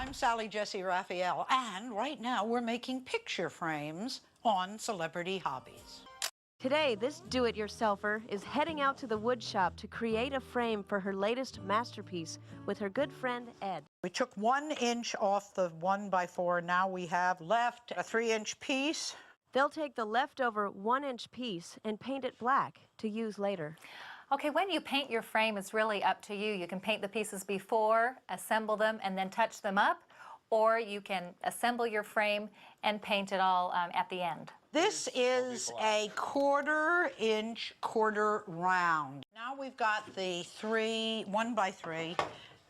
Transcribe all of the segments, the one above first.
I'm Sally Jessy Raphael, and right now we're making picture frames on Celebrity Hobbies. Today, this do-it-yourselfer is heading out to the wood shop to create a frame for her latest masterpiece with her good friend, Ed. We took 1 inch off the 1x4. Now we have left a 3-inch piece. They'll take the leftover 1-inch piece and paint it black to use later. Okay, when you paint your frame, it's really up to you. You can paint the pieces before, assemble them, and then touch them up, or you can assemble your frame and paint it all at the end. This is a 1/4 inch quarter round. Now we've got the 1x3,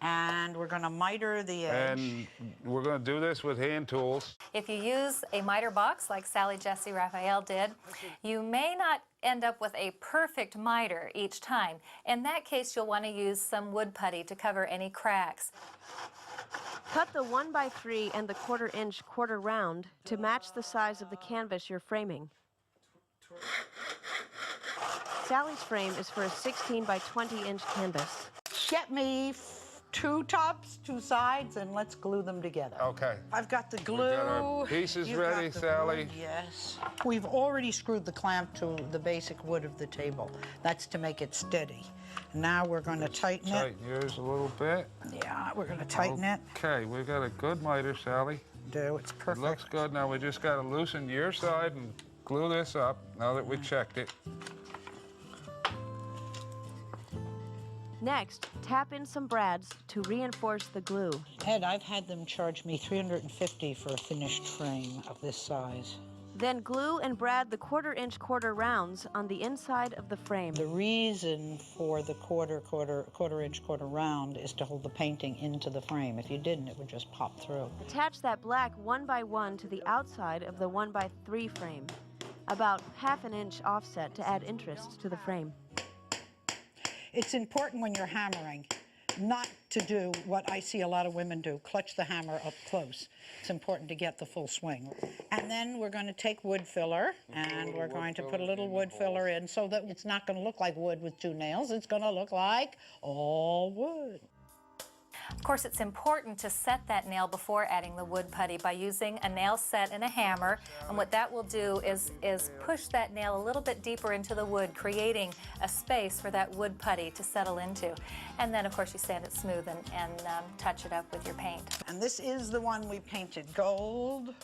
and we're going to miter the edge. And we're going to do this with hand tools. If you use a miter box like Sally Jessy Raphael did, you may not end up with a perfect miter each time. In that case, you'll want to use some wood putty to cover any cracks. Cut the 1x3 and the 1/4 inch quarter round to match the size of the canvas you're framing. Sally's frame is for a 16 by 20 inch canvas. Get me 2 tops, 2 sides, and let's glue them together. Okay. I've got the glue. We got our pieces You've ready, got the Sally. wood, yes. We've already screwed the clamp to the basic wood of the table. That's to make it steady. Now we're going to tighten it. Tighten yours a little bit. Yeah, we're going to tighten it. Okay, we got a good miter, Sally. It's It perfect. looks good. Now we just got to loosen your side and glue this up now that we checked it. Next, tap in some brads to reinforce the glue. Ed, I've had them charge me $350 for a finished frame of this size. Then glue and brad the 1/4 inch quarter rounds on the inside of the frame. The reason for the 1/4 inch quarter round is to hold the painting into the frame. If you didn't, it would just pop through. Attach that black 1x1 to the outside of the 1x3 frame, about 1/2 inch offset to add interest to the frame. It's important when you're hammering not to do what I see a lot of women do, clutch the hammer up close. It's important to get the full swing. And then we're going to take wood filler, and we're going to put a little wood filler in so that it's not going to look like wood with 2 nails. It's going to look like all wood. Of course, it's important to set that nail before adding the wood putty by using a nail set and a hammer. And what that will do is push that nail a little bit deeper into the wood, creating a space for that wood putty to settle into. And then, of course, you sand it smooth and touch it up with your paint. And this is the one we painted gold.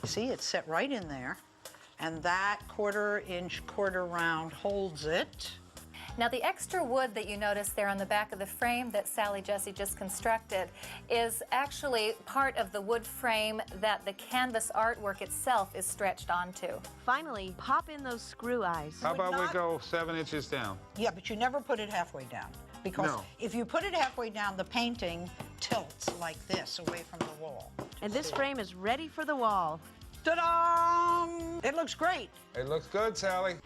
See, it's set right in there. And that 1/4 inch quarter round holds it. Now, the extra wood that you notice there on the back of the frame that Sally Jessy just constructed is actually part of the wood frame that the canvas artwork itself is stretched onto. Finally, pop in those screw eyes. How about we go 7 inches down? Yeah, but you never put it halfway down. Because No. if you put it halfway down, the painting tilts like this away from the wall. And this frame is ready for the wall. Ta-da! It looks great. It looks good, Sally.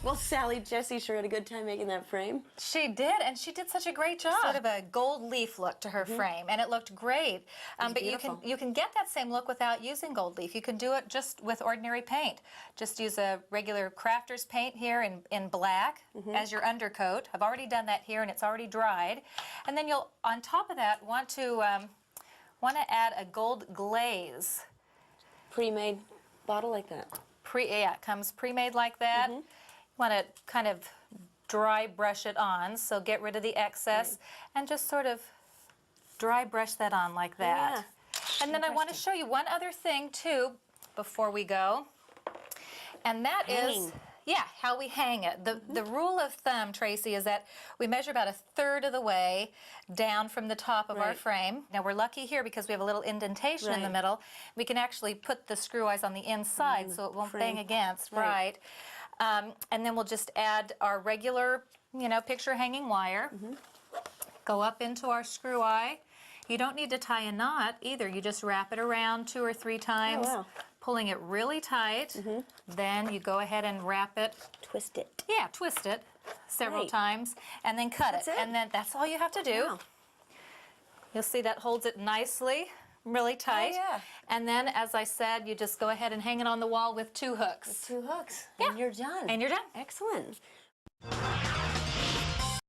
Well, Sally Jessy sure had a good time making that frame. She did, and she did such a great job. Sort of a gold leaf look to her frame, and it looked great. But beautiful. you can get that same look without using gold leaf. You can do it just with ordinary paint. Just use a regular crafter's paint here in black as your undercoat. I've already done that here, and it's already dried. And then you'll, on top of that, want to add a gold glaze. Pre-made bottle like that. Yeah, it comes pre-made like that. Want to kind of dry brush it on, so get rid of the excess and just sort of dry brush that on like that. Yeah. And then I want to show you one other thing too before we go, and that is how we hang it. The rule of thumb, Tracy, is that we measure about 1/3 of the way down from the top of our frame. Now we're lucky here because we have a little indentation in the middle. We can actually put the screw eyes on the inside so it won't bang against, right? And then we'll just add our regular, picture hanging wire. Go up into our screw eye. You don't need to tie a knot either. You just wrap it around 2 or 3 times, pulling it really tight. Then you go ahead and wrap it. Twist it. Yeah, twist it several times, and then cut it. And then that's all you have to do. Wow. You'll see that holds it nicely. Really tight. yeah. And then, as I said, you just go ahead and hang it on the wall with 2 hooks. 2 hooks. Yeah. And you're done. And you're done. Excellent.